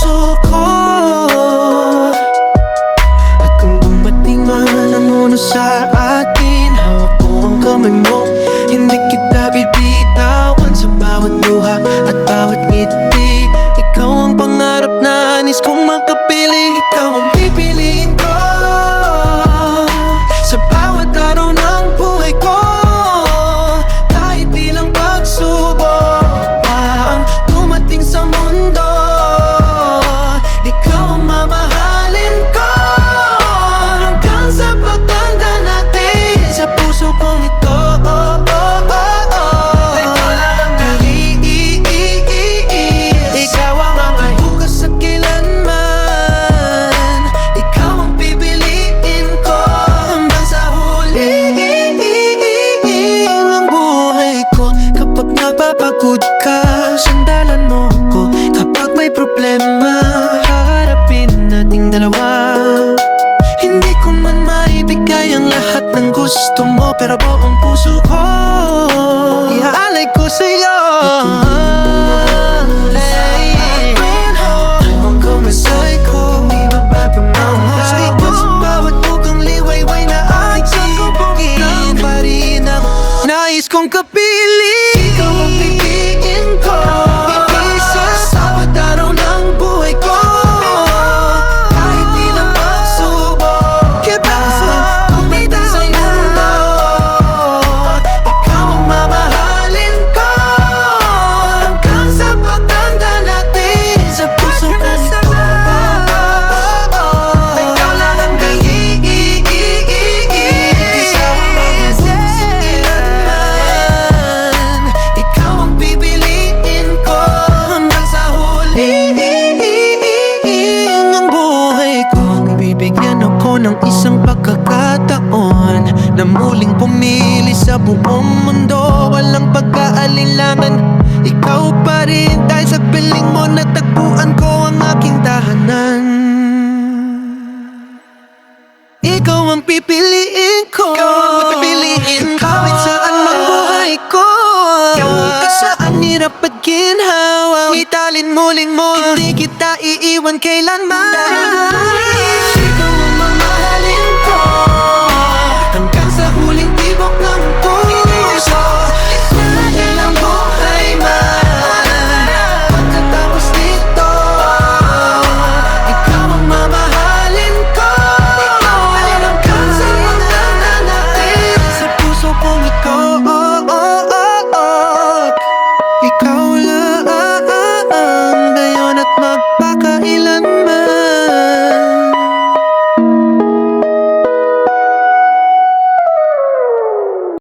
puso ko. At kung dumating man ang muno sa atin, hawak ko ang kamay mo, hindi kita bibitawan. Sa bawat luha at bawat ngiti, ikaw ang pangarap na anis kong makapiling. Ikaw ang pipiliin ko sa bawat araw ng buhay ko. Kahit ilang pagsubok pa ang dumating sa mundo, ikaw ang mamahalin ko hanggang sa pagtanda natin. Sa puso kong ito, ikaw ang angay bukas at kailanman. Ikaw ang pipiliin ko hanggang sa huli ng buhay ko. Kapag napapagod ka, sandalan mo ko. Kapag may problema, haharapin nating dalawa. Hindi ko man maibigay ang lahat ng gusto mo, pero buong puso ko iaalay ko sa'yo. Ang kumasay ko, di mapapamahal. Ikaw sa bawat bugang liwayway na aking ikaw pa rin ang nais kong kapiling. Ikaw ang pipiliin ko, isa sa bawat araw ng buhay ko. Kahit ilang pagsubok, kung may dasay mundo, ikaw ang mamahalin ko hanggang sa pagtanda natin. Sa puso ko ito, ikaw lang ang kailanman. Ikaw ang pipiliin ko hanggang sa huli ng buhay ko. Bibigyan ako ng isang pagkakataon na muling pumili sa buong mundo. Walang pagkaalinlangan, ikaw pa rin. Dahil sa piling mo natagpuan ko ang aking tahanan. Ikaw ang pipiliin ko, kahit saan mang buhay ko. Kahit saan hirap at ginhawa, italin muling mo, hindi kita iiwan kailanman.